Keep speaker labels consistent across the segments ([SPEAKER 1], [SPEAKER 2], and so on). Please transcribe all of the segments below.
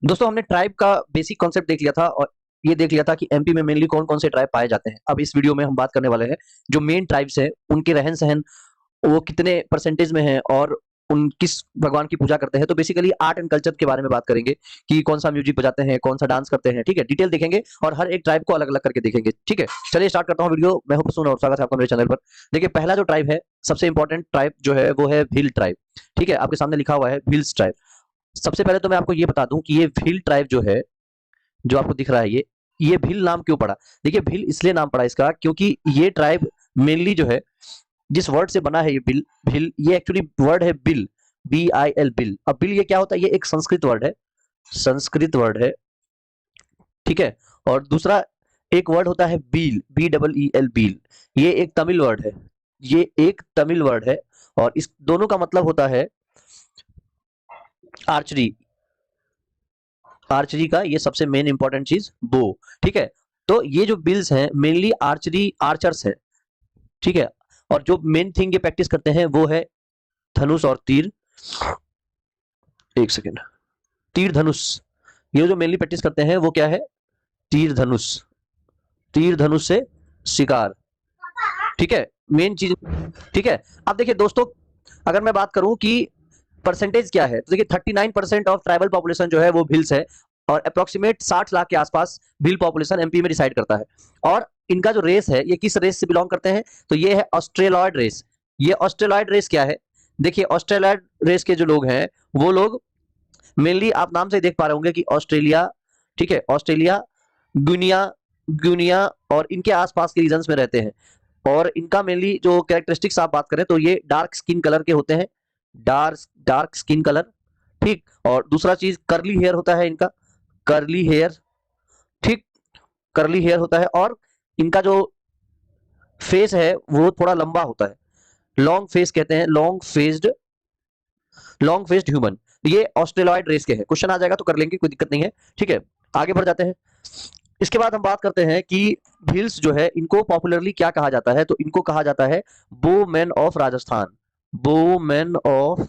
[SPEAKER 1] दोस्तों हमने ट्राइब का बेसिक कॉन्सेप्ट देख लिया था और ये देख लिया था कि एमपी में मेनली कौन कौन से ट्राइब पाए जाते हैं। अब इस वीडियो में हम बात करने वाले हैं जो मेन ट्राइब्स हैं उनके रहन सहन, वो कितने परसेंटेज में हैं और उन किस भगवान की पूजा करते हैं। तो बेसिकली आर्ट एंड कल्चर के बारे में बात करेंगे कि कौन सा म्यूजिक बजाते हैं, कौन सा डांस करते हैं। ठीक है, डिटेल देखेंगे और हर एक ट्राइब को अलग अलग करके देखेंगे। ठीक है, चलिए स्टार्ट करता हूँ वीडियो। मैं हूं प्रसून और स्वागत है आपका मेरे चैनल पर। देखिए, पहला जो ट्राइब है, सबसे इंपॉर्टेंट ट्राइब जो है वो है भील ट्राइब। ठीक है, आपके सामने लिखा हुआ है भील्स ट्राइब। सबसे पहले तो मैं आपको ये बता दूं कि ये भील ट्राइब जो है, जो आपको दिख रहा है, ये भील नाम क्यों पड़ा। देखिए, भील इसलिए नाम पड़ा इसका क्योंकि ये ट्राइब मेनली जो है, जिस वर्ड से बना है ये बिल भील, ये एक्चुअली वर्ड है बिल, BIL बिल। अब बिल ये क्या होता है, ये एक संस्कृत वर्ड है, संस्कृत वर्ड है। ठीक है, और दूसरा एक वर्ड होता है बील, BEEL बील, ये एक तमिल वर्ड है, ये एक तमिल वर्ड है। और इस दोनों का मतलब होता है आर्चरी। आर्चरी का ये सबसे मेन इंपॉर्टेंट चीज बो। ठीक है, तो ये जो बिल्स हैं मेनली आर्चरी आर्चर्स हैं। ठीक है, और जो मेन थिंग ये प्रैक्टिस करते हैं वो है धनुष और तीर। एक सेकेंड, तीर धनुष, ये जो मेनली प्रैक्टिस करते हैं वो क्या है, तीर धनुष, तीर धनुष से शिकार। ठीक है, मेन चीज। ठीक है, अब देखिए दोस्तों, अगर मैं बात करूं कि परसेंटेज क्या है, तो देखिए 39% ऑफ ट्राइबल पॉपुलेशन जो है वो भिल्स है और अप्रोक्सीमेट 60 लाख के आसपास भिल पॉपुलेशन एमपी में रिसाइड करता है। और इनका जो रेस है, ये किस रेस से बिलोंग करते हैं, तो ये है ऑस्ट्रेलॉयड रेस। ये ऑस्ट्रेलॉयड रेस क्या है, देखिए ऑस्ट्रेलॉयड रेस के जो लोग हैं वो लोग मेनली, आप नाम से देख पा रहे होंगे कि ऑस्ट्रेलिया, ठीक है, ऑस्ट्रेलिया, गुनिया, गुनिया और इनके आसपास के रीजन्स में रहते हैं। और इनका मेनली जो कैरेक्टरिस्टिक्स आप बात करें तो ये डार्क स्किन कलर के होते हैं, डार्क डार्क स्किन कलर। ठीक, और दूसरा चीज कर्ली हेयर होता है इनका, कर्ली हेयर। ठीक, कर्ली हेयर होता है और इनका जो फेस है वो थोड़ा लंबा होता है, लॉन्ग फेस कहते हैं, long faced, long faced human. ये ऑस्ट्रेलॉयड रेस के हैं। क्वेश्चन आ जाएगा तो कर लेंगे, कोई दिक्कत नहीं है। ठीक है, आगे बढ़ जाते हैं। इसके बाद हम बात करते हैं कि भील्स जो है इनको पॉपुलरली क्या कहा जाता है, तो इनको कहा जाता है Bowman of Rajasthan, Bowman of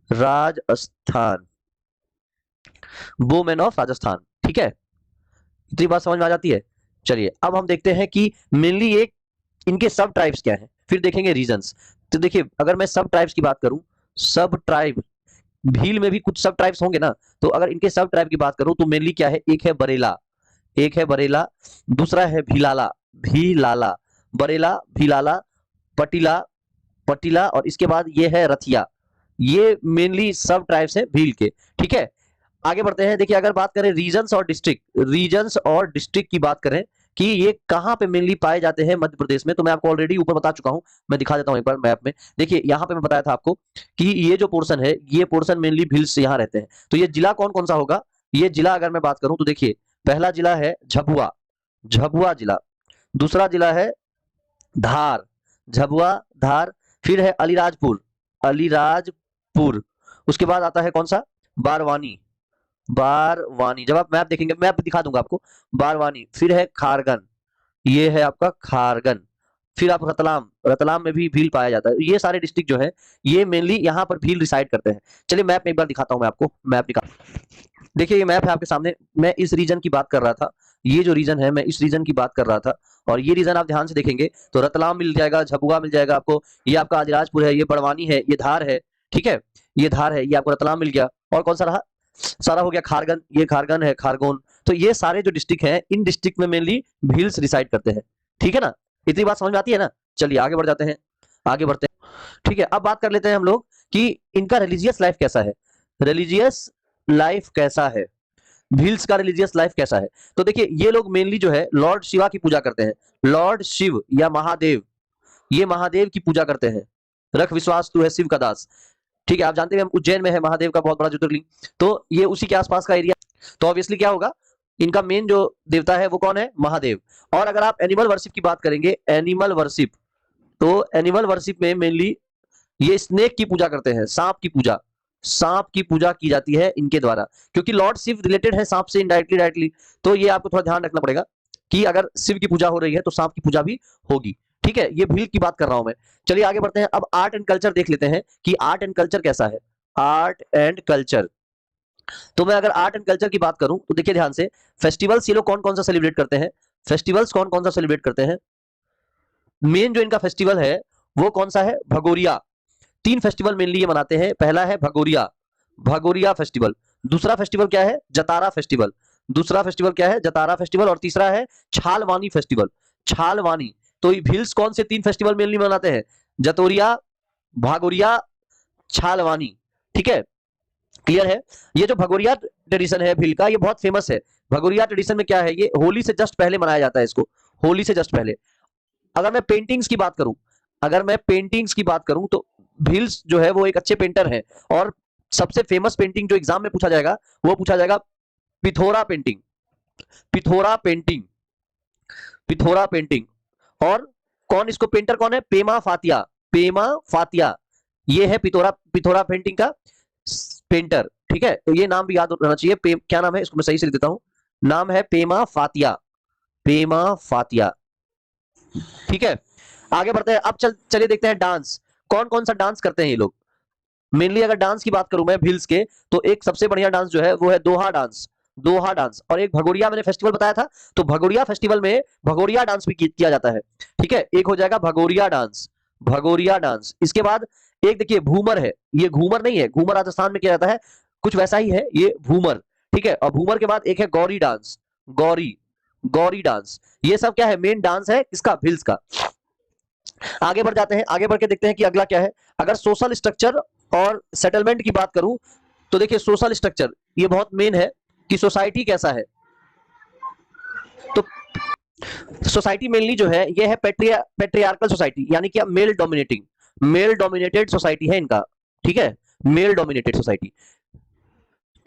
[SPEAKER 1] Rajasthan, Bowman of Rajasthan. ठीक है, इतनी बात समझ में आ जाती है। चलिए अब हम देखते हैं कि मेनली एक इनके सब ट्राइब्स क्या हैं, फिर देखेंगे रीजंस। तो देखिए, अगर मैं सब ट्राइब्स की बात करूं, सब ट्राइब, भील में भी कुछ सब ट्राइब्स होंगे ना, तो अगर इनके सब ट्राइब की बात करूं तो मेनली क्या है, एक है बरेला, एक है बरेला, दूसरा है भीलाला, भीलाला, बरेला, भीलाला, पटिला, पटिला, और इसके बाद ये है रथिया। ये मेनली सब ट्राइब्स हैं भील के। ठीक है, आगे बढ़ते हैं। देखिए, अगर बात करें रीजन्स और डिस्ट्रिक्ट, रीजन्स और डिस्ट्रिक्ट की बात करें कि ये कहां पे मेनली पाए जाते हैं मध्य प्रदेश में, तो मैं आपको ऑलरेडी ऊपर बता चुका हूं, मैं दिखा देता हूं एक बार मैप में। देखिए, यहां पे मैं बताया था आपको कि ये जो पोर्शन है, ये पोर्शन मेनली भील्स से यहां रहते हैं। तो ये जिला कौन कौन सा होगा, ये जिला अगर मैं बात करूं तो देखिए, पहला जिला है झबुआ, झबुआ जिला। दूसरा जिला है धार, झबुआ, धार। फिर है अलीराजपुर, अलीराजपुर। उसके बाद आता है कौन सा, बारवानी, बारवानी। जब आप मैप देखेंगे, मैप दिखा दूंगा आपको, बारवानी। फिर है खारगन, ये है आपका खारगन। फिर आप रतलाम, रतलाम में भी भील पाया जाता है। ये सारे डिस्ट्रिक्ट जो है ये मेनली यहाँ पर भील रिसाइड करते हैं। चलिए मैप में एक बार दिखाता हूँ मैं आपको, मैप दिखा। देखिए, ये मैप है आपके सामने, मैं इस रीजन की बात कर रहा था, ये जो रीजन है मैं इस रीजन की बात कर रहा था। और ये रीजन आप ध्यान से देखेंगे तो रतलाम मिल जाएगा, झबुआ मिल जाएगा आपको, ये आपका अलीराजपुर है, ये बड़वानी है, ये धार है। ठीक है, ये धार है, ये आपको रतलाम मिल गया। और कौन सा रहा, सारा हो गया खारगन, ये खारगन है, खारगोन। तो ये सारे जो डिस्ट्रिक्ट हैं, इन डिस्ट्रिक्ट में मेनली भील्स रिसाइड करते हैं। ठीक है ना, इतनी बात समझ में आती है ना। चलिए आगे बढ़ जाते हैं, आगे बढ़ते हैं। ठीक है, अब बात कर लेते हैं हम लोग कि इनका रिलीजियस लाइफ कैसा है, रिलीजियस लाइफ कैसा है, भील्स का रिलीजियस लाइफ कैसा है। तो देखिए, ये लोग मेनली जो है लॉर्ड शिवा की पूजा करते हैं, लॉर्ड शिव या महादेव, ये महादेव की पूजा करते हैं। रख विश्वास तू है शिव का दास। ठीक है, आप जानते हैं उज्जैन में है महादेव का बहुत बड़ा ज्योतिर्लिंग, तो ये उसी के आसपास का एरिया। तो ऑब्वियसली क्या होगा, इनका मेन जो देवता है वो कौन है, महादेव। और अगर आप एनिमल वर्शिप की बात करेंगे, एनिमल वर्शिप, तो एनिमल वर्शिप में मेनली ये स्नेक की पूजा करते हैं, सांप की पूजा, सांप की पूजा की जाती है इनके द्वारा, क्योंकि लॉर्ड शिव रिलेटेड है सांप से इनडायरेक्टली, डायरेक्टली। तो ये आपको थोड़ा ध्यान रखना पड़ेगा कि अगर शिव की पूजा हो रही है तो सांप की पूजा भी होगी। ठीक है, ये भील की बात कर रहा हूं मैं। चलिए आगे बढ़ते हैं। अब आर्ट एंड कल्चर देख लेते हैं कि आर्ट एंड कल्चर कैसा है, आर्ट एंड कल्चर। तो मैं अगर आर्ट एंड कल्चर की बात करूं तो देखिए ध्यान से, फेस्टिवल्स ये लोग कौन कौन सा सेलिब्रेट करते हैं, फेस्टिवल्स कौन कौन सा सेलिब्रेट करते हैं, मेन जो इनका फेस्टिवल है वो कौन सा है, भगोरिया। तीन फेस्टिवल मेनली ये मनाते हैं, पहला है भगोरिया, भगोरिया फेस्टिवल, दूसरा फेस्टिवल क्या है, जतारा फेस्टिवल, दूसरा फेस्टिवल क्या है, जतारा फेस्टिवल, और तीसरा है छालवानी फेस्टिवल, छालवानी। तो ये भील्स कौन से तीन फेस्टिवल मेनली मनाते हैं, जतोरिया, भागोरिया, छालवानी। ठीक है, क्लियर है। ये जो भगोरिया ट्रेडिशन है भील का, ये बहुत फेमस है। भगोरिया ट्रेडिशन में क्या है, ये होली से जस्ट पहले मनाया जाता है इसको, होली से जस्ट पहले। अगर मैं पेंटिंग्स की बात करूं, अगर मैं पेंटिंग्स की बात करूं तो भील्स जो है वो एक अच्छे पेंटर हैं, और सबसे फेमस पेंटिंग जो एग्जाम में पूछा जाएगा वो पूछा जाएगा Pithora painting, Pithora painting, Pithora painting. और कौन इसको पेंटर कौन है, पेमा फातिया, पेमा फातिया, ये है पिथोरा, पिथोरा पेंटिंग का पेंटर। ठीक है, तो ये नाम भी याद रहना चाहिए, क्या नाम है इसको मैं सही से लिख देता हूं, नाम है पेमा फातिया, पेमा फातिया। ठीक है, आगे बढ़ते हैं। अब चलिए देखते हैं डांस, कौन कौन सा डांस करते हैं ये लोग। मेनली अगर डांस की बात करूं मैं भील्स के, तो एक सबसे बढ़िया डांस जो है वो है दोहा डांस, दोहा डांस। और एक भगोरिया मैंने फेस्टिवल बताया था, तो भगोरिया फेस्टिवल में भगोरिया डांस भी किया जाता है। ठीक है, एक हो जाएगा भगोरिया डांस, भगोरिया डांस। इसके बाद एक देखिए भूमर है, ये घूमर नहीं है, घूमर राजस्थान में किया जाता है, कुछ वैसा ही है ये भूमर। ठीक है, और भूमर के बाद एक है गौरी डांस, गौरी, गौरी डांस। ये सब क्या है, मेन डांस है किसका, भील्स का। आगे बढ़ जाते हैं, आगे बढ़ के देखते हैं कि अगला क्या है। अगर सोशल स्ट्रक्चर और सेटलमेंट की बात करूं तो देखिए सोशल स्ट्रक्चर ये बहुत मेन है कि सोसाइटी कैसा है। तो सोसाइटी मेनली जो है ये है पेट्रियार्कल सोसाइटी, यानी कि male dominating, male dominated society है इनका। ठीक है, मेल डोमिनेटेड सोसाइटी।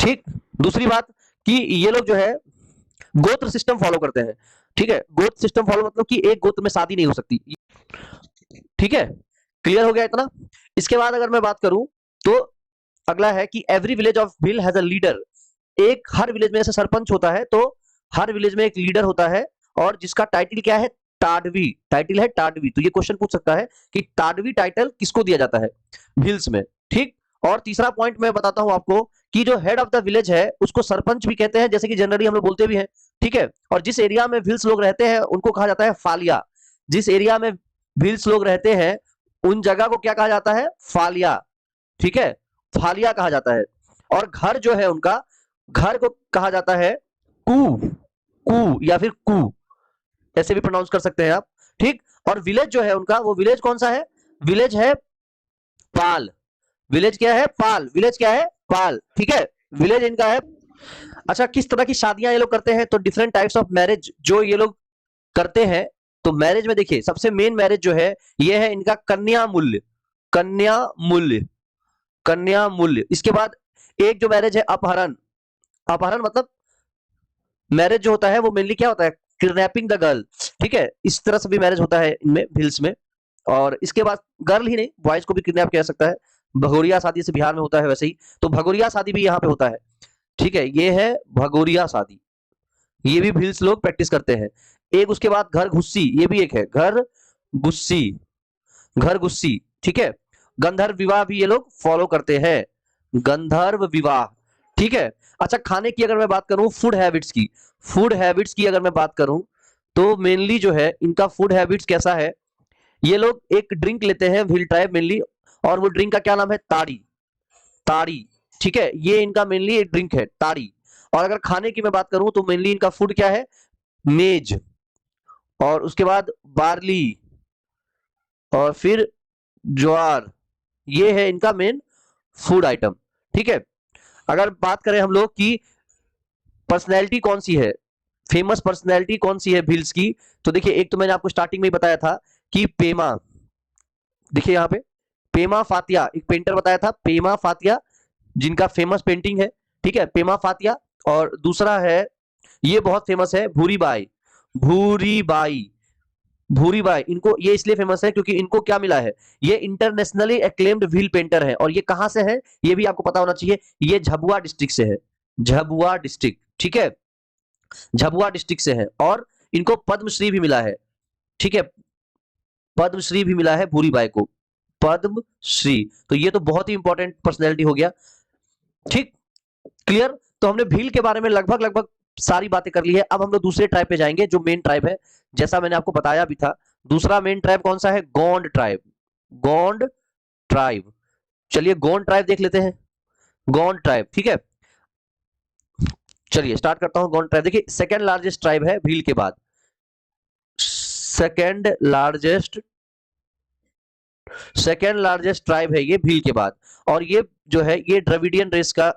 [SPEAKER 1] ठीक, दूसरी बात कि ये लोग जो है गोत्र सिस्टम फॉलो करते हैं। ठीक है, गोत्र सिस्टम फॉलो मतलब कि एक गोत्र में शादी नहीं हो सकती। ठीक है, क्लियर हो गया इतना। इसके बाद अगर मैं बात करूं तो अगला है कि every village of Bhil has a leader, एक हर विलेज में ऐसे सरपंच होता है, तो हर विलेज में एक लीडर होता है, और जिसका टाइटल क्या है, टाडवी, टाइटल है टाडवी। तो ये क्वेश्चन पूछ सकता है कि टाडवी टाइटल किसको दिया जाता है भील्स में। ठीक, और तीसरा पॉइंट मैं बताता हूं आपको कि जो हेड ऑफ द विलेज है उसको सरपंच भी कहते हैं, जैसे कि जनरली हम लोग बोलते भी हैं। ठीक है, और जिस एरिया में भील्स लोग रहते हैं उनको कहा जाता है फालिया, जिस एरिया में भील्स लोग रहते हैं उन जगह को क्या कहा जाता है, फालिया। ठीक है, फालिया कहा जाता है। और घर जो है उनका, घर को कहा जाता है कू, कू या फिर कू, ऐसे भी प्रोनाउंस कर सकते हैं आप। ठीक, और विलेज जो है उनका, वो विलेज कौन सा है, विलेज है पाल, विलेज क्या है, पाल, विलेज क्या है, पाल। ठीक है, विलेज इनका है। अच्छा, किस तरह की शादियां ये लोग करते हैं, तो डिफरेंट टाइप्स ऑफ मैरिज जो ये लोग करते हैं। तो मैरिज में देखिए सबसे मेन मैरिज जो है ये है इनका कन्या मूल्य, कन्या मूल्य, कन्या मूल्य। इसके बाद एक जो मैरिज है अपहरण, अपहरण मतलब मैरिज जो होता है वो मेनली क्या होता है, किडनैपिंग द गर्ल। ठीक है, इस तरह से भी मैरिज होता है इनमें भील्स में। और इसके बाद गर्ल ही नहीं, बॉयज को भी किडनैप किया जा सकता है। भगोरिया शादी से बिहार में होता है वैसे ही, तो भगोरिया शादी भी यहाँ पे होता है। ठीक है, ये है भगोरिया शादी, ये भी भील्स लोग प्रैक्टिस करते हैं। एक उसके बाद घर गुस्सी, ये भी एक है घर गुस्सी, घर गुस्सी। ठीक है, गंधर्व विवाह भी ये लोग फॉलो करते हैं, गंधर्व विवाह। ठीक है, अच्छा खाने की अगर मैं बात करूं, फूड हैबिट्स की, फूड हैबिट्स की अगर मैं बात करूं तो मेनली जो है इनका फूड हैबिट्स कैसा है, ये लोग एक ड्रिंक लेते हैं व्हील ट्राइब मेनली, और वो ड्रिंक का क्या नाम है, ताड़ी, ताड़ी। ठीक है, ये इनका मेनली एक ड्रिंक है ताड़ी। और अगर खाने की मैं बात करूं तो मेनली इनका फूड क्या है, मेज, और उसके बाद बार्ली, और फिर ज्वार, ये है इनका मेन फूड आइटम। ठीक है, अगर बात करें हम लोग की पर्सनैलिटी कौन सी है, फेमस पर्सनैलिटी कौन सी है भील्स की, तो देखिए एक तो मैंने आपको स्टार्टिंग में ही बताया था कि पेमा, देखिए यहाँ पे पेमा फातिया, एक पेंटर बताया था पेमा फातिया, जिनका फेमस पेंटिंग है। ठीक है, पेमा फातिया। और दूसरा है, ये बहुत फेमस है, भूरीबाई, भूरीबाई, भूरीबाई। इनको ये इसलिए फेमस है क्योंकि इनको क्या मिला है, ये इंटरनेशनली एक्लेम्ड व्हील पेंटर है। और ये कहां से है, ये भी आपको पता होना चाहिए, ये झाबुआ डिस्ट्रिक्ट से है, झाबुआ डिस्ट्रिक्ट। ठीक है, झाबुआ डिस्ट्रिक्ट से है, और इनको पद्मश्री भी मिला है। ठीक है, पद्मश्री भी मिला है भूरीबाई को, पद्मश्री। तो ये तो बहुत ही इंपॉर्टेंट पर्सनैलिटी हो गया। ठीक, क्लियर। तो हमने भील के बारे में लगभग लगभग सारी बातें कर ली है। अब हम लोग दूसरे ट्राइब पे जाएंगे जो मेन ट्राइब है, जैसा मैंने आपको बताया भी था। दूसरा मेन ट्राइब कौन सा है? गोंड ट्राइब। गोंड ट्राइब। चलिए गोंड ट्राइब देख लेते हैं। गोंड ट्राइब, ठीक है। चलिए स्टार्ट करता हूं। गोंड ट्राइब देखिए सेकंड लार्जेस्ट ट्राइब है भील के बाद। सेकंड लार्जेस्ट ट्राइब है ये भील के बाद। और ये जो है ये द्रविडियन रेस का,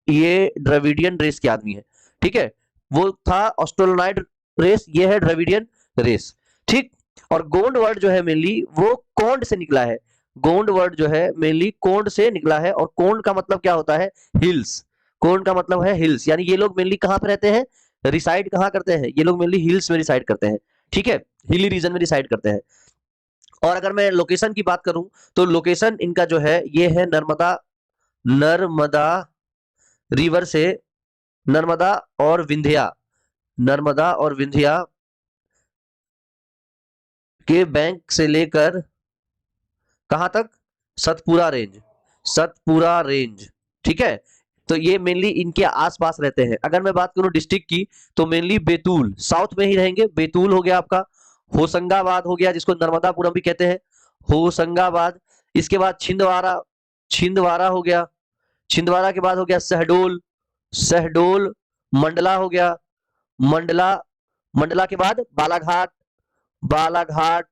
[SPEAKER 1] ये द्रविडियन रेस के आदमी है, ठीक है। वो था ऑस्ट्रोलोनाइड रेस, ये है द्रविडियन रेस, ठीक। और गोंड वर्ड जो है मेनली वो कोंड से निकला है। गोंड वर्ड जो है मेनली कोंड से निकला है। और कोंड का मतलब क्या होता है? हिल्स। कोंड का मतलब है हिल्स, यानी ये लोग मेनली कहां पे रहते हैं? रिसाइड कहां करते हैं? ये लोग मेनली हिल्स में रिसाइड करते हैं, ठीक है। हिली रीजन में रिसाइड करते हैं। और अगर मैं लोकेशन की बात करूं तो लोकेशन इनका जो है ये है नर्मदा, नर्मदा रिवर से, नर्मदा और विंध्या, नर्मदा और विंध्या के बैंक से लेकर कहां तक? सतपुरा रेंज, सतपुरा रेंज, ठीक है। तो ये मेनली इनके आसपास रहते हैं। अगर मैं बात करूं डिस्ट्रिक्ट की तो मेनली बैतूल, साउथ में ही रहेंगे। बैतूल हो गया आपका, होशंगाबाद हो गया जिसको नर्मदापुरम भी कहते हैं, होशंगाबाद। इसके बाद छिंदवाड़ा, छिंदवाड़ा हो गया। छिंदवाड़ा के बाद हो गया शहडोल, शहडोल। मंडला हो गया, मंडला। मंडला के बाद बालाघाट, बालाघाट।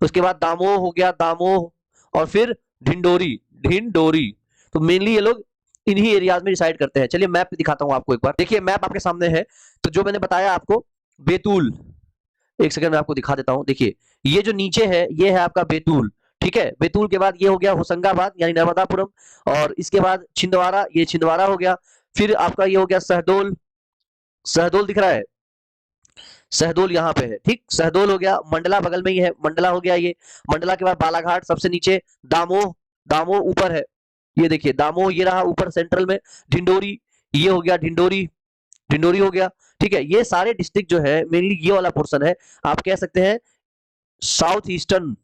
[SPEAKER 1] उसके बाद दामोह हो गया, दामोह। और फिर ढिंडोरी, ढिंडोरी। तो मेनली ये लोग इन्हीं एरियाज में डिसाइड करते हैं। चलिए मैप दिखाता हूं आपको एक बार। देखिए मैप आपके सामने है। तो जो मैंने बताया आपको बैतूल, एक सेकंड में आपको दिखा देता हूं। देखिए ये जो नीचे है ये है आपका बैतूल, ठीक है। बैतूल के बाद ये हो गया होशंगाबाद यानी नर्मदापुरम। और इसके बाद छिंदवाड़ा, ये छिंदवाड़ा हो गया। फिर आपका ये हो गया शहडोल, शहडोल दिख रहा है, शहडोल यहाँ पे है, ठीक। शहडोल हो गया। मंडला बगल में ही है, मंडला हो गया ये। मंडला के बाद बालाघाट सबसे नीचे, दामोह, दामोह ऊपर है, ये देखिए दामोह ये रहा ऊपर सेंट्रल में। ढिंडोरी, ये हो गया ढिंडोरी, ढिंडोरी हो गया, ठीक है। ये सारे डिस्ट्रिक्ट जो है मेनली ये वाला पोर्शन है, आप कह सकते हैं south eastern,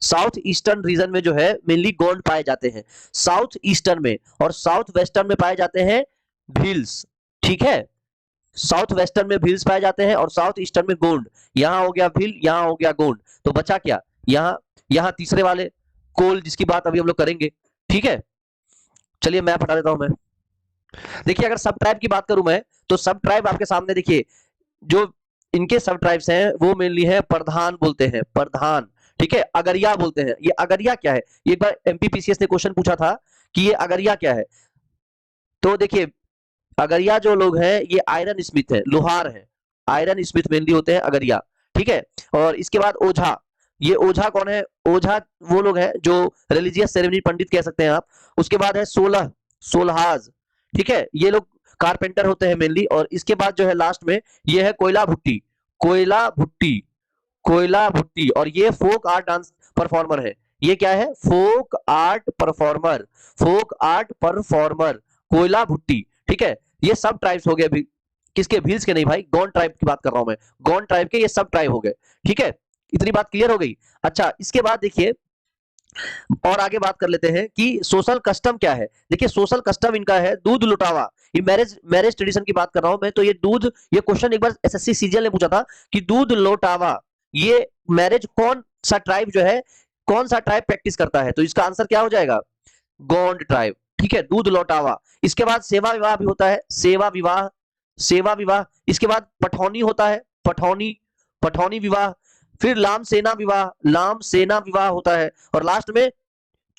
[SPEAKER 1] south eastern region में जो है मेनली गोंड पाए जाते हैं, साउथ ईस्टर्न में। और साउथ वेस्टर्न में पाए जाते हैं भील्स, ठीक है। साउथ वेस्टर्न में भील्स पाए जाते हैं और साउथ ईस्टर्न में गोंड। यहां हो गया भील, यहां हो गया गोंड। तो बचा क्या? यहां, यहां तीसरे वाले कोल जिसकी बात अभी हम लोग करेंगे, ठीक है। चलिए मैप हटा देता हूं मैं। देखिए अगर सब ट्राइब की बात करूं मैं तो सब ट्राइब आपके सामने देखिए, जो इनके सब ट्राइब्स हैं वो मेनली है प्रधान बोलते हैं, प्रधान, ठीक है। अगरिया बोलते हैं। ये अगरिया क्या है? एक बार एमपीपीसीएस ने क्वेश्चन पूछा था कि ये अगरिया क्या है। तो देखिए अगरिया जो लोग हैं ये आयरन स्मिथ है, लोहार है, आयरन स्मिथ मेनली होते हैं अगरिया, ठीक है। और इसके बाद ओझा, ये ओझा कौन है? ओझा वो लोग हैं जो रिलीजियस सेरेमनी पंडित कह सकते हैं आप। उसके बाद है सोलह, सोलहाज, ठीक है। ये लोग कारपेंटर होते हैं मेनली। और इसके बाद जो है लास्ट में ये है कोयला भुट्टी, कोयला भुट्टी, कोयला भुट्टी। और ये फोक आर्ट डांस परफॉर्मर है। ये क्या है? Folk art performer, folk art performer, कोयला भुट्टी, ठीक है। ये सब ट्राइब्स हो गए भी, किसके? भील्स के नहीं भाई, गौंड ट्राइब की बात कर रहा हूं मैं। गौंड ट्राइब के ये सब ट्राइब हो गए, ठीक है। इतनी बात क्लियर हो गई। अच्छा इसके बाद देखिए और आगे बात कर लेते हैं कि सोशल कस्टम क्या है। देखिए सोशल कस्टम इनका है दूध लुटावा। ये मैरिज, मैरिज ट्रेडिशन की बात कर रहा हूं मैं। तो ये दूध, ये क्वेश्चन एक बार एसएससी सीजीएल ने पूछा था कि दूध लौटावा ये मैरिज कौन सा ट्राइब जो है, कौन सा ट्राइब प्रैक्टिस करता है? तो इसका आंसर क्या हो जाएगा? गोंड ट्राइब, ठीक है। दूध लौटावा। इसके बाद सेवा विवाह भी होता है, सेवा विवाह, सेवा विवाह। इसके बाद पठौनी होता है, पठौनी, पठौनी विवाह। फिर लाम सेना विवाह, लाम सेना विवाह होता है। और लास्ट में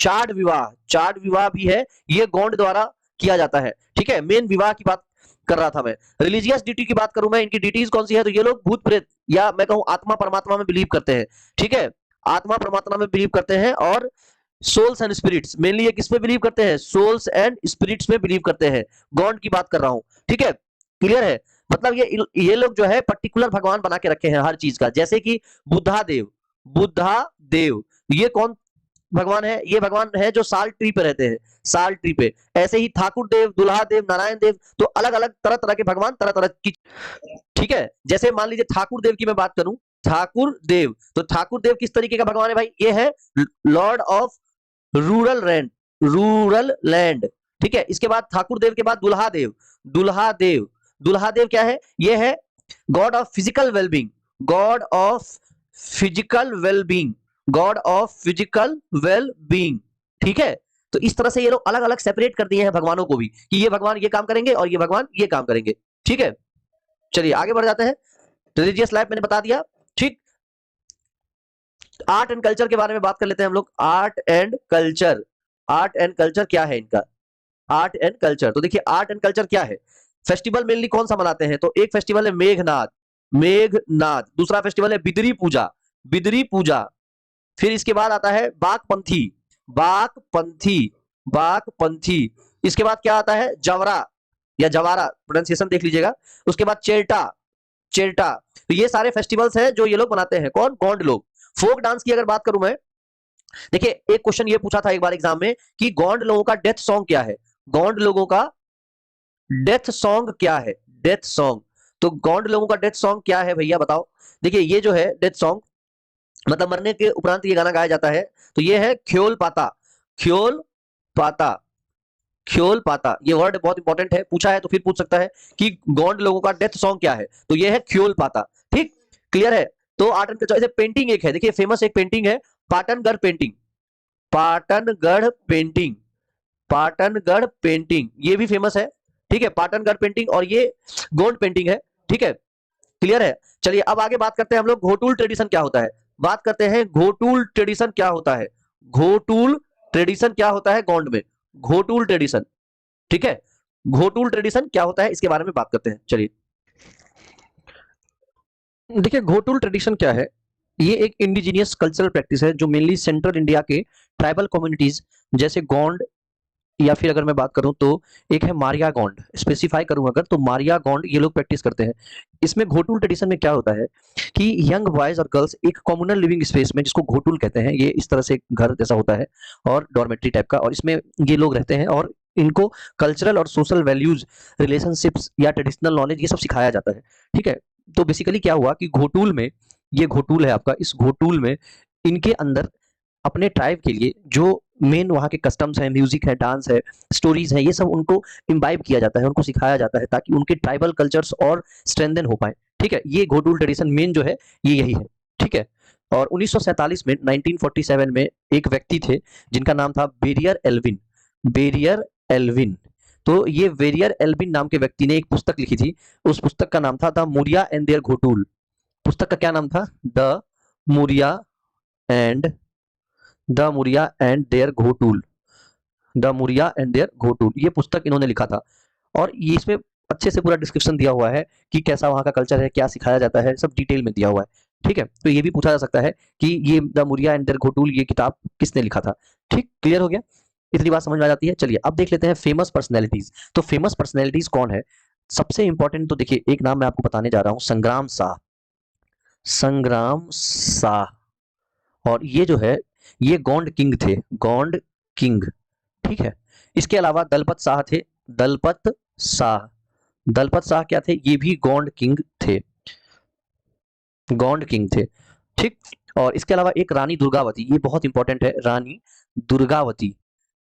[SPEAKER 1] चाड विवाह, चाड विवाह भी है, ये गौंड द्वारा किया जाता है, ठीक है। मेन विवाह की बात कर रहा था मैं। रिलीजियस ड्यूटी की बात करूं मैं, इनकी ड्यूटीज कौन सी है? तो ये लोग भूत प्रेत या मैं कहूं आत्मा परमात्मा में बिलीव करते हैं, ठीक है। आत्मा परमात्मा में बिलीव करते हैं। और सोल्स एंड स्पिरिट्स, मेनली ये किस पे बिलीव करते हैं? सोल्स एंड स्पिरिट्स में बिलीव करते हैं। गॉड की बात कर रहा हूं, ठीक है। क्लियर है? मतलब ये लोग जो है पर्टिकुलर भगवान बना के रखे हैं हर चीज का। जैसे कि बुद्धा देव, बुद्धा देव ये कौन भगवान है? ये भगवान है जो साल ट्री पे रहते हैं, साल ट्री पे। ऐसे ही ठाकुर देव, दुल्हा देव, नारायण देव, तो अलग अलग तरह तरह के भगवान, तरह तरह की, ठीक है। जैसे मान लीजिए ठाकुर देव की मैं बात करूं, ठाकुर देव, तो ठाकुर देव किस तरीके का भगवान है भाई? ये है Lord of rural land, rural land, ठीक है। इसके बाद ठाकुर देव के बाद दुल्हा देव। दुल्हा देव, दुल्हा देव क्या है? ये है God of physical wellbeing, God of physical wellbeing, God of physical wellbeing. ठीक है। तो इस तरह से ये लोग अलग अलग सेपरेट कर दिए हैं भगवानों को भी, कि ये भगवान ये काम करेंगे और ये भगवान ये काम करेंगे। ठीक है, चलिए आगे बढ़ जाते हैं। रिलीजियस लाइफ मैंने बता दिया। ठीक, आर्ट एंड कल्चर के बारे में बात कर लेते हैं हम लोग। Art and culture, art and culture क्या है इनका? आर्ट एंड कल्चर, तो देखिए आर्ट एंड कल्चर क्या है। फेस्टिवल मेनली कौन सा मनाते हैं? तो एक फेस्टिवल है मेघनाद, मेघनाद। दूसरा फेस्टिवल है बिदरी पूजा, बिदरी पूजा। फिर इसके बाद आता है बाघपंथी, बाघपंथी, बाघपंथी। इसके बाद क्या आता है? जवरा या जवारा, प्रोनाउंसिएशन देख लीजिएगा। उसके बाद चेल्टा, चेल्टा। तो ये सारे फेस्टिवल्स हैं जो ये लोग बनाते हैं। कौन? गोंड लोग। फोक डांस की अगर बात करूं मैं, देखिए एक क्वेश्चन ये पूछा था एक बार एग्जाम में कि गोंड लोगों का डेथ सॉन्ग क्या है? गोंड लोगों का डेथ सॉन्ग क्या है? Death song. तो गोंड लोगों का डेथ सॉन्ग क्या है भैया बताओ? देखिए ये जो है डेथ सॉन्ग, मतलब मरने के उपरांत ये गाना गाया जाता है, तो ये है ख्योल पाता, ख्योल पाता, ख्योल पाता। ये वर्ड बहुत इंपॉर्टेंट है, पूछा है तो फिर पूछ सकता है कि गोंड लोगों का डेथ सॉन्ग क्या है, तो ये है ख्योल पाता। ठीक, क्लियर है। तो आर्ट एंड कल्चर, पेंटिंग एक है, देखिए फेमस एक पेंटिंग है Patangarh painting, Patangarh painting, Patangarh painting, ये भी फेमस है। ठीक है, पाटनगढ़ पेंटिंग, और ये गोंड पेंटिंग है। ठीक है, क्लियर है। चलिए अब आगे बात करते हैं हम लोग घोटुल ट्रेडिशन क्या होता है। बात करते हैं घोटुल ट्रेडिशन क्या होता है। घोटुल ट्रेडिशन क्या होता है गोंड में? घोटुल ट्रेडिशन। ठीक है, घोटुल ट्रेडिशन क्या होता है इसके बारे में बात करते हैं। चलिए देखिए घोटुल ट्रेडिशन क्या है। ये एक इंडिजिनियस कल्चरल प्रैक्टिस है जो मेनली सेंट्रल इंडिया के ट्राइबल कम्युनिटीज जैसे गोंड, या फिर अगर मैं बात करूं तो एक है मारिया गोंड, स्पेसिफाई करूं अगर तो मारिया गोंड ये लोग प्रैक्टिस करते हैं। इसमें घोटुल ट्रेडिशन में क्या होता है कि यंग बॉयज और गर्ल्स एक कॉम्युनल लिविंग स्पेस में, जिसको घोटुल कहते हैं, ये इस तरह से घर जैसा होता है और डॉर्मेट्री टाइप का, और इसमें ये लोग रहते हैं और इनको कल्चरल और सोशल वैल्यूज, रिलेशनशिप्स या ट्रेडिशनल नॉलेज ये सब सिखाया जाता है। ठीक है, तो बेसिकली क्या हुआ कि घोटुल में, ये घोटुल है आपका, इस घोटुल में इनके अंदर अपने ट्राइब के लिए जो मेन वहाँ के कस्टम्स हैं, म्यूजिक है, डांस है, स्टोरीज है, ये सब उनको इम्बाइब किया जाता है, उनको सिखाया जाता है ताकि उनके ट्राइबल कल्चर्स और स्ट्रेंथन हो पाए। ठीक है, ये घोटुल ट्रेडिशन मेन जो है ये यही है। ठीक है, और 1947 में 1947 में एक व्यक्ति थे जिनका नाम था बेरियर एल्विन, बेरियर एल्विन। तो ये वेरियर एल्विन नाम के व्यक्ति ने एक पुस्तक लिखी थी, उस पुस्तक का नाम था the Muria and their Ghotul. पुस्तक का क्या नाम था? The Muria and the Muria and their Ghotul, the Muria and their Ghotul, ये पुस्तक इन्होंने लिखा था। और ये इसमें अच्छे से पूरा डिस्क्रिप्शन दिया हुआ है कि कैसा वहाँ का कल्चर है, क्या सिखाया जाता है, सब डिटेल में दिया हुआ है। ठीक है, तो ये भी पूछा जा सकता है कि ये the Muria and their Ghotul ये किताब किसने लिखा था। ठीक, क्लियर हो गया, इतनी बात समझ में आ जाती है। चलिए अब देख लेते हैं फेमस पर्सनैलिटीज। तो फेमस पर्सनैलिटीज कौन है? सबसे इंपॉर्टेंट तो देखिए एक नाम मैं आपको बताने जा रहा हूँ, संग्राम शाह, संग्राम शाह। और ये जो है ये गोंड किंग थे, गोंड किंग। ठीक है, इसके अलावा दलपत शाह थे, दलपत शाह, दलपत शाह क्या थे? ये भी गोंड किंग थे, गोंड किंग थे। ठीक, और इसके अलावा एक रानी दुर्गावती, ये बहुत इंपॉर्टेंट है, रानी दुर्गावती,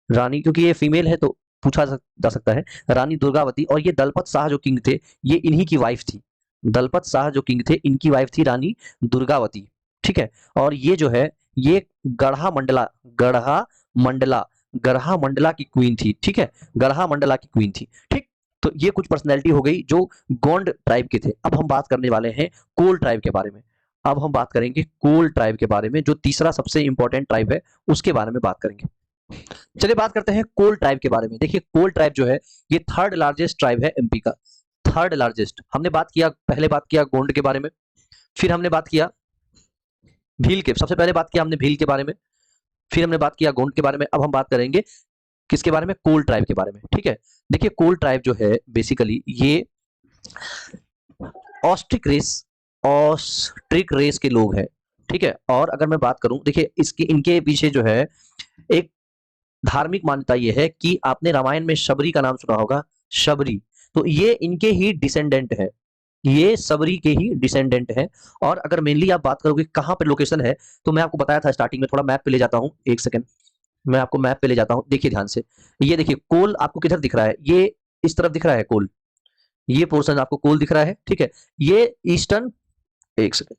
[SPEAKER 1] रानी क्योंकि ये फीमेल है तो पूछा जा सकता है, रानी दुर्गावती। और ये दलपत शाह जो किंग थे ये इन्हीं की वाइफ थी, दलपत शाह जो किंग थे इनकी वाइफ थी रानी दुर्गावती। ठीक है, और ये जो है ये गढ़ा मंडला, गढ़ा मंडला, गढ़ा मंडला की क्वीन थी। ठीक है, गढ़ा मंडला की क्वीन थी। ठीक, तो ये कुछ पर्सनैलिटी हो गई जो गोंड ट्राइब के थे। अब हम बात करने वाले हैं कोल ट्राइब के बारे में। अब हम बात करेंगे कोल ट्राइब के बारे में, जो तीसरा सबसे इंपॉर्टेंट ट्राइब है उसके बारे में बात करेंगे। चलिए बात करते हैं कोल ट्राइब के बारे में। देखिए कोल ट्राइब जो है ये थर्ड लार्जेस्ट ट्राइब है एमपी का, थर्ड लार्जेस्ट। हमने बात किया, पहले बात किया गोंड के बारे में, फिर हमने बात किया भील के, सबसे पहले बात किया हमने भील के बारे में, फिर हमने बात किया गोंड के बारे में। अब हम बात करेंगे किसके बारे में? कोल ट्राइब के बारे में। ठीक है, देखिए कोल ट्राइब जो है बेसिकली ये ऑस्ट्रिक रेस, ऑस्ट्रिक रेस के लोग हैं। ठीक है, और अगर मैं बात करूं देखिए इसके इनके पीछे जो है एक धार्मिक मान्यता ये है कि आपने रामायण में शबरी का नाम सुना होगा, शबरी, तो ये इनके ही डिसेंडेंट है, ये सबरी के ही डिसेंडेंट है। और अगर मेनली आप बात करोगे कहां पर लोकेशन है, तो मैं आपको बताया था स्टार्टिंग में, थोड़ा मैप पे ले जाता हूं, एक सेकंड। मैं आपको मैप पे ले जाता हूं, देखिए ध्यान से। ये देखिए कोल आपको किधर दिख रहा है, ये इस तरफ दिख रहा है कोल, ये पोर्शन आपको कोल दिख रहा है, ठीक है। ये ईस्टर्न, एक सेकंड,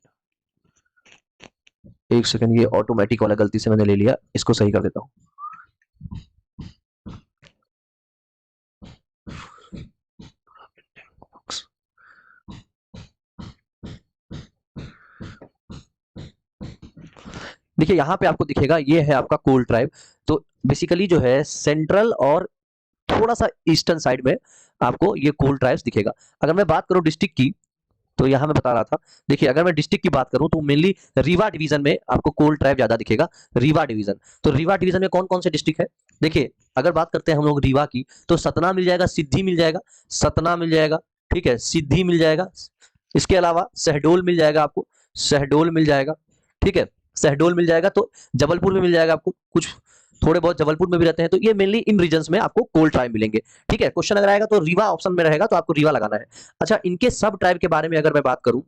[SPEAKER 1] एक सेकंड, ये ऑटोमेटिक वाला गलती से मैंने ले लिया, इसको सही कर देता हूं। देखिए यहाँ पे आपको दिखेगा, ये है आपका कोल ट्राइब। तो बेसिकली जो है सेंट्रल और थोड़ा सा ईस्टर्न साइड में आपको ये कोल ट्राइब्स दिखेगा। अगर मैं बात करूं डिस्ट्रिक्ट की, तो यहाँ मैं बता रहा था, देखिए अगर मैं डिस्ट्रिक्ट की बात करूं तो मेनली रीवा डिवीजन में आपको कोल ट्राइब ज्यादा दिखेगा, रीवा डिवीजन। तो रीवा डिवीजन में कौन कौन से डिस्ट्रिक्ट है, देखिए अगर बात करते हैं हम लोग रीवा की, तो सतना मिल जाएगा, सिद्धि मिल जाएगा, सतना मिल जाएगा, ठीक है, सिद्धि मिल जाएगा। इसके अलावा शहडोल मिल जाएगा आपको, शहडोल मिल जाएगा, ठीक है, शहडोल मिल जाएगा। तो जबलपुर में मिल जाएगा आपको, कुछ थोड़े बहुत जबलपुर में भी रहते हैं। तो ये मेनली इन रीजन्स में आपको कोल ट्राइब मिलेंगे, ठीक है। क्वेश्चन अगर आएगा तो रीवा ऑप्शन में रहेगा, तो आपको रीवा लगाना है। अच्छा, इनके सब ट्राइब के बारे में अगर मैं बात करूं,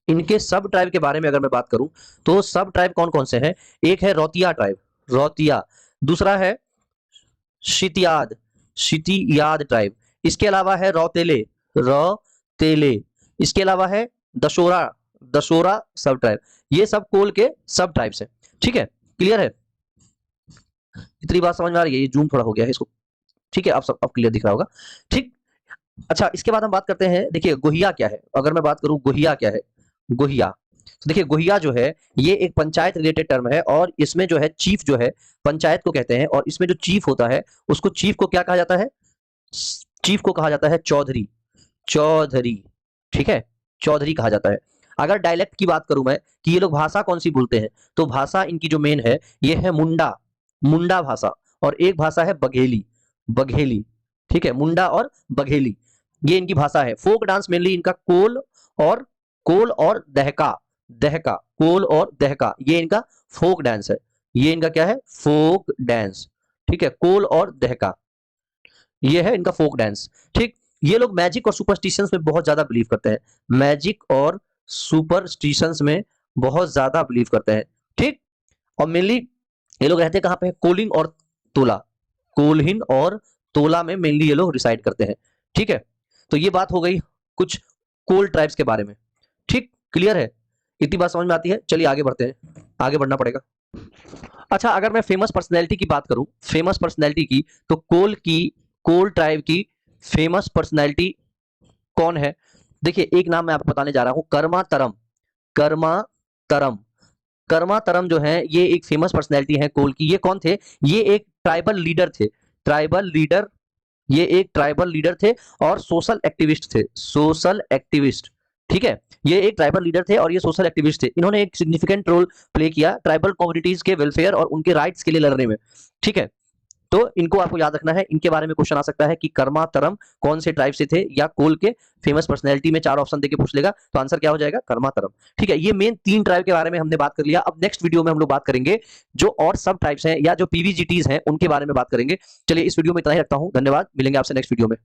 [SPEAKER 1] इनके सब ट्राइब के बारे में अगर मैं बात करूं, तो सब ट्राइब कौन कौन से हैं, एक है रौतिया ट्राइब, रौतिया, दूसरा है शितियाद, शितियाद ट्राइब, इसके अलावा है रौतेले, रौतेले, इसके अलावा है दशोरा, दशोरा सब ट्राइब। ये सब कोल के सब ट्राइब्स हैं, ठीक है, क्लियर है, इतनी बात समझ में आ रही है। ये जूम थोड़ा हो गया है इसको, ठीक है, आप सब अब क्लियर दिख रहा होगा, ठीक। अच्छा, इसके बाद हम बात करते हैं, देखिए गोहिया क्या है। अगर मैं बात करूं गोहिया क्या है, गोहिया, तो देखिए गोहिया जो है ये एक पंचायत रिलेटेड टर्म है, और इसमें जो है चीफ जो है पंचायत को कहते हैं, और इसमें जो चीफ होता है उसको चीफ को क्या कहा जाता है, चीफ को कहा जाता है चौधरी, चौधरी, ठीक है, चौधरी कहा जाता है। अगर डायलेक्ट की बात करूं मैं कि ये लोग भाषा कौन सी बोलते हैं, तो भाषा इनकी जो मेन है ये है मुंडा, मुंडा भाषा, और एक भाषा है बघेली, बघेली, ठीक है, मुंडा और बघेली, ये इनकी भाषा है। फोक डांस मेनली इनका कोल और दहका, दहका, कोल और दहका, ये इनका फोक डांस है, ये इनका क्या है, फोक डांस, ठीक है, कोल और दहका, ये है इनका फोक डांस, ठीक। ये लोग मैजिक और सुपरस्टिशंस में बहुत ज्यादा बिलीव करते हैं, मैजिक और सुपरस्टिशंस में बहुत ज्यादा बिलीव करते हैं, ठीक। और मेनली ये लोग रहते कहां पे, कोलिन और तोला, कोल्हिन और तोला में मेनली ये लोग रिसाइड करते हैं, ठीक है। तो ये बात हो गई कुछ कोल ट्राइब्स के बारे में, ठीक, क्लियर है, इतनी बात समझ में आती है। चलिए आगे बढ़ते हैं, आगे बढ़ना पड़ेगा। अच्छा, अगर मैं फेमस पर्सनैलिटी की बात करूं, फेमस पर्सनैलिटी की, तो कोल ट्राइब की फेमस पर्सनैलिटी कौन है, देखिए एक नाम मैं आपको बताने जा रहा हूं, कर्मा तरम, कर्मा तरम, कर्मा तरम जो है ये एक फेमस पर्सनैलिटी है कोल की। ये कौन थे, ये एक ट्राइबल लीडर थे, ट्राइबल लीडर, ये एक ट्राइबल लीडर थे और सोशल एक्टिविस्ट थे, सोशल एक्टिविस्ट, ठीक है। ये एक ट्राइबल लीडर थे और ये सोशल एक्टिविस्ट थे। इन्होंने एक सिग्निफिकेंट रोल प्ले किया ट्राइबल कम्युनिटीज के वेलफेयर और उनके राइट्स के लिए लड़ने में, ठीक है। तो इनको आपको याद रखना है, इनके बारे में क्वेश्चन आ सकता है कि कर्मा तरम कौन से ट्राइब से थे, या कोल के फेमस पर्सनैलिटी में 4 ऑप्शन देके पूछ लेगा, तो आंसर क्या हो जाएगा, कर्मा तरम, ठीक है। ये मेन 3 ट्राइब के बारे में हमने बात कर लिया। अब नेक्स्ट वीडियो में हम लोग बात करेंगे जो और सब ट्राइब्स हैं या जो पीवीजीटीज हैं उनके बारे में बात करेंगे। चलिए इस वीडियो में इतना ही रखता हूं, धन्यवाद, मिलेंगे आपसे नेक्स्ट वीडियो में।